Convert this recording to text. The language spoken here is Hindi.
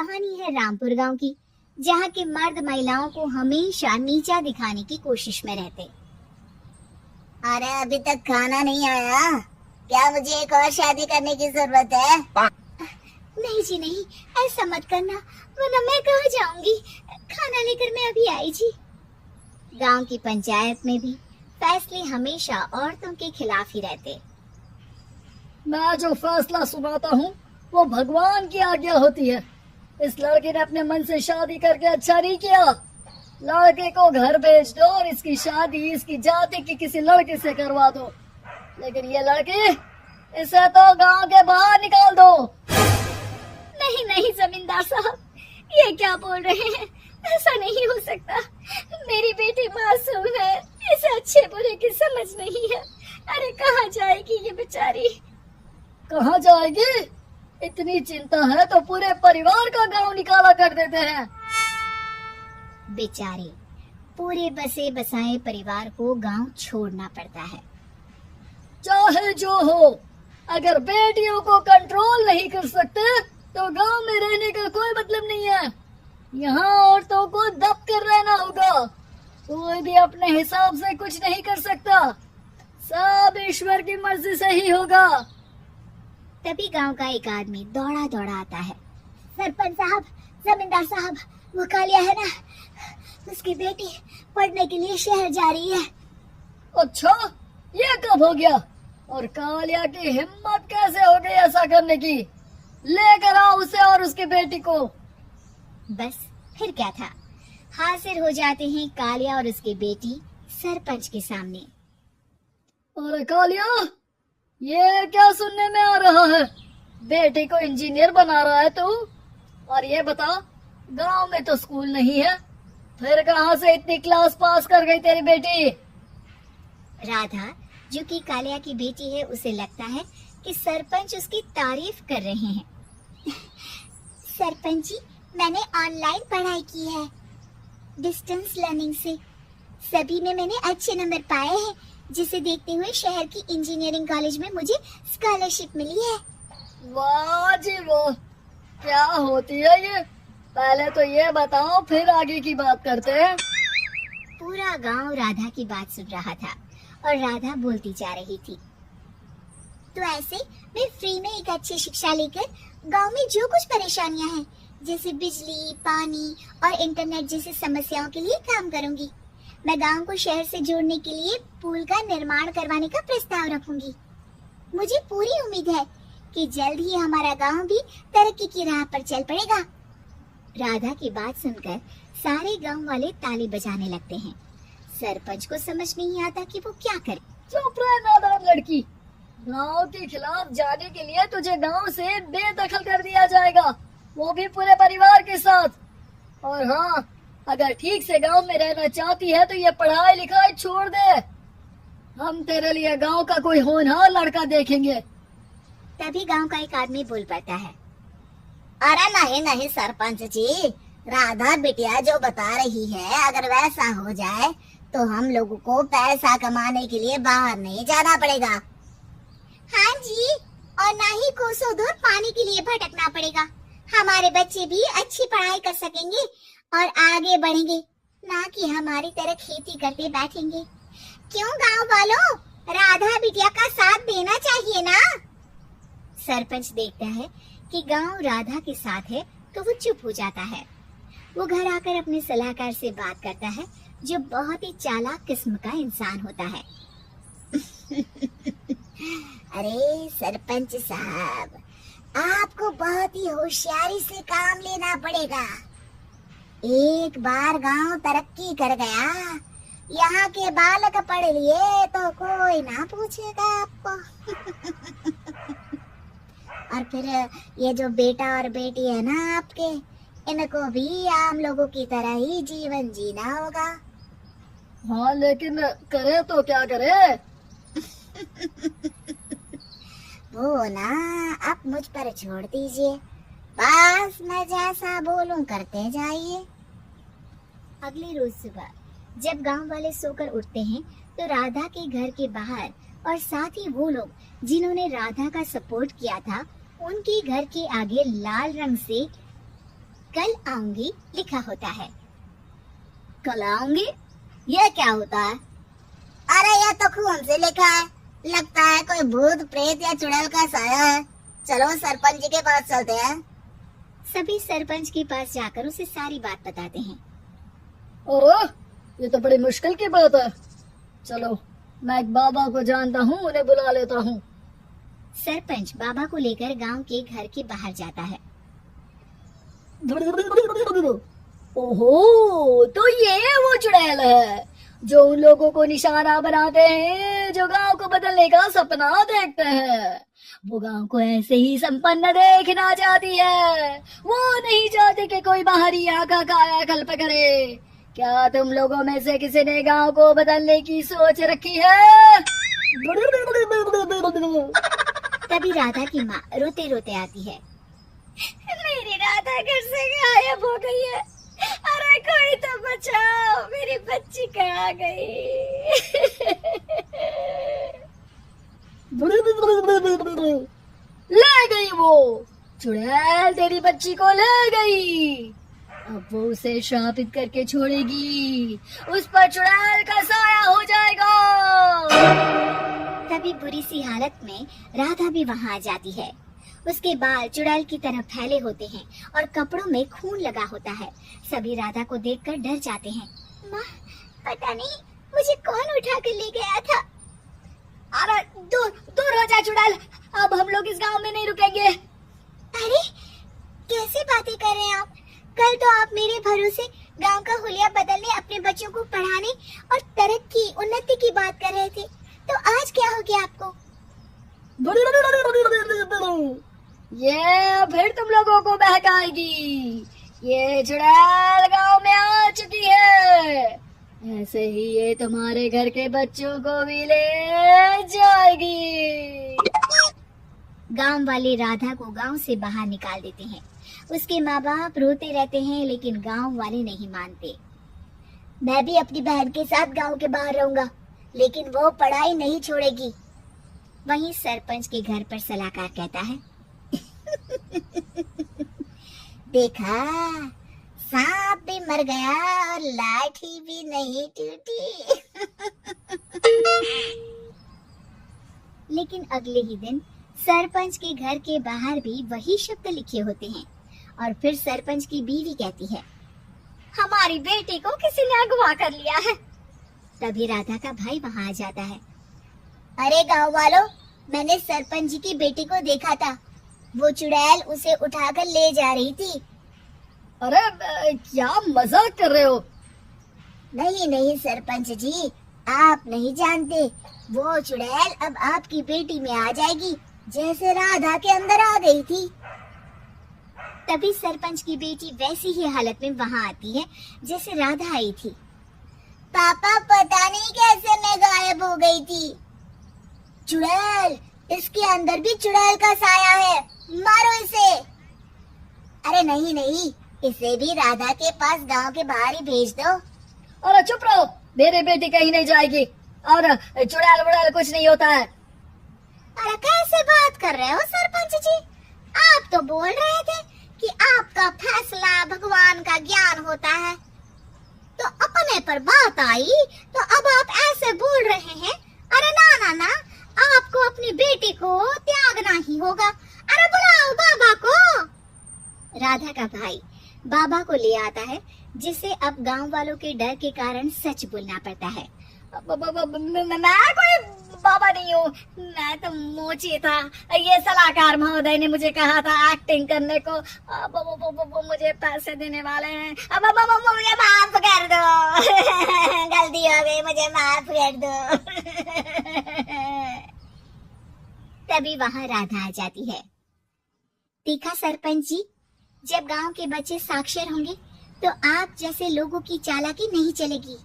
कहानी है रामपुर गांव की, जहां के मर्द महिलाओं को हमेशा नीचा दिखाने की कोशिश में रहते। अरे अभी तक खाना नहीं आया, क्या मुझे एक और शादी करने की जरूरत है? नहीं जी नहीं, ऐसा मत करना, वरना मैं कहाँ जाऊंगी। खाना लेकर मैं अभी आई जी। गांव की पंचायत में भी फैसले हमेशा औरतों के खिलाफ ही रहते। मैं जो फैसला सुनाता हूँ वो भगवान की आज्ञा होती है। इस लड़के ने अपने मन से शादी करके अच्छा नहीं किया। लड़के को घर भेज दो और इसकी शादी इसकी जाति की किसी लड़के से करवा दो, लेकिन ये लड़की, इसे तो गांव के बाहर निकाल दो। नहीं नहीं जमींदार साहब, ये क्या बोल रहे हैं? ऐसा नहीं हो सकता। मेरी बेटी मासूम है, इसे अच्छे बुरे की समझ नहीं है। अरे कहाँ जाएगी ये बेचारी? कहाँ जाएगी? इतनी चिंता है तो पूरे परिवार का गांव निकाला कर देते हैं। बेचारे पूरे बसे बसाए परिवार को गांव छोड़ना पड़ता है। चाहे जो हो, अगर बेटियों को कंट्रोल नहीं कर सकते तो गांव में रहने का कोई मतलब नहीं है। यहाँ औरतों को दब कर रहना होगा। कोई भी अपने हिसाब से कुछ नहीं कर सकता, सब ईश्वर की मर्जी से ही होगा। तभी गांव का एक आदमी दौड़ा दौड़ा आता है। सरपंच साहब, जमींदार साहब, वो कालिया है ना, उसकी बेटी पढ़ने के लिए शहर जा रही है। अच्छा, ये कब हो गया? और कालिया की हिम्मत कैसे हो गई ऐसा करने की? लेकर आओ उसे और उसकी बेटी को। बस फिर क्या था, हाजिर हो जाते हैं कालिया और उसकी बेटी सरपंच के सामने। अरे कालिया, ये क्या सुनने में आ रहा है? बेटे को इंजीनियर बना रहा है तू? और ये बता, गांव में तो स्कूल नहीं है, फिर कहाँ से इतनी क्लास पास कर गई तेरी बेटी? राधा, जो कि कालिया की बेटी है, उसे लगता है कि सरपंच उसकी तारीफ कर रहे हैं। सरपंच जी, मैंने ऑनलाइन पढ़ाई की है, डिस्टेंस लर्निंग से। सभी में मैंने अच्छे नंबर पाए हैं, जिसे देखते हुए शहर की इंजीनियरिंग कॉलेज में मुझे स्कॉलरशिप मिली है। वाह जी वाह, क्या होती है ये? पहले तो ये बताओ, फिर आगे की बात करते हैं। पूरा गांव राधा की बात सुन रहा था और राधा बोलती जा रही थी। तो ऐसे मैं फ्री में एक अच्छी शिक्षा लेकर गांव में जो कुछ परेशानियां हैं, जैसे बिजली, पानी और इंटरनेट जैसी समस्याओं के लिए काम करूंगी। मैं गांव को शहर से जोड़ने के लिए पुल का निर्माण करवाने का प्रस्ताव रखूंगी। मुझे पूरी उम्मीद है कि जल्द ही हमारा गांव भी तरक्की की राह पर चल पड़ेगा। राधा की बात सुनकर सारे गांव वाले ताली बजाने लगते हैं। सरपंच को समझ नहीं आता कि वो क्या करे। चुप रह नादान लड़की, गांव के खिलाफ जाने के लिए तुझे गांव से बेदखल कर दिया जाएगा, वो भी पूरे परिवार के साथ। और हाँ, अगर ठीक से गांव में रहना चाहती है तो ये पढ़ाई लिखाई छोड़ दे। हम तेरे लिए गांव का कोई होनहार लड़का देखेंगे। तभी गांव का एक आदमी बोल पड़ता है। अरे नहीं नहीं सरपंच जी, राधा बिटिया जो बता रही है, अगर वैसा हो जाए तो हम लोगों को पैसा कमाने के लिए बाहर नहीं जाना पड़ेगा। हाँ जी, और ना ही कोसों दूर पानी के लिए भटकना पड़ेगा। हमारे बच्चे भी अच्छी पढ़ाई कर सकेंगे और आगे बढ़ेंगे, ना कि हमारी तरह खेती करते बैठेंगे। क्यों गांव वालों, राधा बिटिया का साथ देना चाहिए ना। सरपंच देखता है कि गांव राधा के साथ है तो वो चुप हो जाता है। वो घर आकर अपने सलाहकार से बात करता है, जो बहुत ही चालाक किस्म का इंसान होता है। अरे सरपंच साहब, आपको बहुत ही होशियारी से काम लेना पड़ेगा। एक बार गांव तरक्की कर गया, यहाँ के बालक पढ़ लिए तो कोई ना पूछेगा आपको। और फिर ये जो बेटा और बेटी है ना आपके, इनको भी आम लोगों की तरह ही जीवन जीना होगा। हाँ, लेकिन करे तो क्या करे? वो ना आप मुझ पर छोड़ दीजिए, बस मैं जैसा बोलूं करते जाइए। अगले रोज सुबह जब गांव वाले सोकर उठते हैं तो राधा के घर के बाहर और साथ ही वो लोग जिन्होंने राधा का सपोर्ट किया था, उनके घर के आगे लाल रंग से कल आऊंगी लिखा होता है। कल आऊंगी, ये क्या होता है? अरे यह तो खून से लिखा है, लगता है कोई भूत प्रेत या चुड़ैल का साया है। चलो सरपंच जी के पास चलते हैं। सभी सरपंच के पास जाकर उसे सारी बात बताते हैं। ओह, ये तो बड़ी मुश्किल की बात है। चलो, मैं एक बाबा को जानता हूँ, उन्हें बुला लेता हूँ। सरपंच बाबा को लेकर गांव के घर के बाहर जाता है। ओहो, तो ये वो चुड़ैल है जो उन लोगों को निशाना बनाते हैं जो गांव को बदलने का सपना देखते हैं। वो गांव को ऐसे ही संपन्न देखना चाहती है। वो नहीं चाहती कि कोई बाहरी आका कायाकल्प करे। क्या तुम लोगों में से किसी ने गांव को बदलने की सोच रखी है? तभी राधा की माँ रोते रोते आती है। मेरी राधा घर से गायब हो गई है। अरे कोई तो बचाओ, मेरी बच्ची कहाँ गई? ले गई वो चुड़ैल, तेरी बच्ची को ले गई। अब वो उसे श्रापित करके छोड़ेगी, उस पर चुड़ैल का साया हो जाएगा। तभी बुरी सी हालत में राधा भी वहाँ आ जाती है। उसके बाल चुड़ैल की तरह फैले होते हैं और कपड़ों में खून लगा होता है। सभी राधा को देखकर डर जाते हैं। माँ, पता नहीं मुझे कौन उठा कर ले गया था। अरे दूर दूर हो जा चुड़ैल, अब हम लोग इस गांव में नहीं रुकेंगे। अरे कैसी बातें कर रहे हैं आप? कल तो आप मेरे भरोसे गांव का हुलिया बदलने, अपने बच्चों को पढ़ाने और तरक्की उन्नति की बात कर रहे थे, तो आज क्या हो गया आपको? ये फिर तुम लोगों को बहकाएगी। ये चुड़ैल गांव में आ चुकी है, ऐसे ही ये तुम्हारे घर के बच्चों को भी ले जाएगी। गांव वाले राधा को गांव से बाहर निकाल देते हैं। उसके माँ बाप रोते रहते हैं, लेकिन गांव वाले नहीं मानते। मैं भी अपनी बहन के साथ गांव के बाहर रहूंगा, लेकिन वो पढ़ाई नहीं छोड़ेगी। वहीं सरपंच के घर पर सलाहकार कहता है। देखा, सांप भी मर गया और लाठी भी नहीं टूटी। लेकिन अगले ही दिन सरपंच के घर के बाहर भी वही शब्द लिखे होते हैं। और फिर सरपंच की बीवी कहती है, हमारी बेटी को किसी ने अगवा कर लिया है। तभी राधा का भाई वहाँ आ जाता है। अरे गांव वालों, मैंने सरपंच जी की बेटी को देखा था। वो चुड़ैल उसे उठाकर ले जा रही थी। अरे क्या मजाक कर रहे हो? नहीं नहीं सरपंच जी, आप नहीं जानते। वो चुड़ैल अब आपकी बेटी में आ जाएगी, जैसे राधा के अंदर आ गई थी। तभी सरपंच की बेटी वैसी ही हालत में वहाँ आती है जैसे राधा आई थी। पापा, पता नहीं कैसे मैं गायब हो गई थी। चुड़ैल, इसके अंदर भी चुड़ैल का साया है, मारो इसे। अरे नहीं नहीं, इसे भी राधा के पास गांव के बाहर ही भेज दो। अरे चुप रहो, मेरी बेटी कहीं नहीं जाएगी और चुड़ैल वुड़ैल कुछ नहीं होता है। अरे कैसे बात कर रहे हो सरपंच जी? आप तो बोल रहे थे कि आपका फैसला भगवान का ज्ञान होता है, तो अपने पर बात आई तो अब आप ऐसे बोल रहे हैं। अरे ना ना ना, आपको अपनी बेटी को त्यागना ही होगा। अरे बुलाओ बाबा को। राधा का भाई बाबा को ले आता है, जिसे अब गांव वालों के डर के कारण सच बोलना पड़ता है। मैं कोई बाबा नहीं हूँ, मैं तो मोची था। ये सलाहकार महोदय ने मुझे कहा था एक्टिंग करने को। वो मुझे पैसे देने वाले हैं। अब मुझे माफ कर दो। गलती हो गई, मुझे माफ कर दो। तभी वहाँ राधा आ जाती है। देखा सरपंच जी, जब गांव के बच्चे साक्षर होंगे तो आप जैसे लोगों की चालाकी नहीं चलेगी।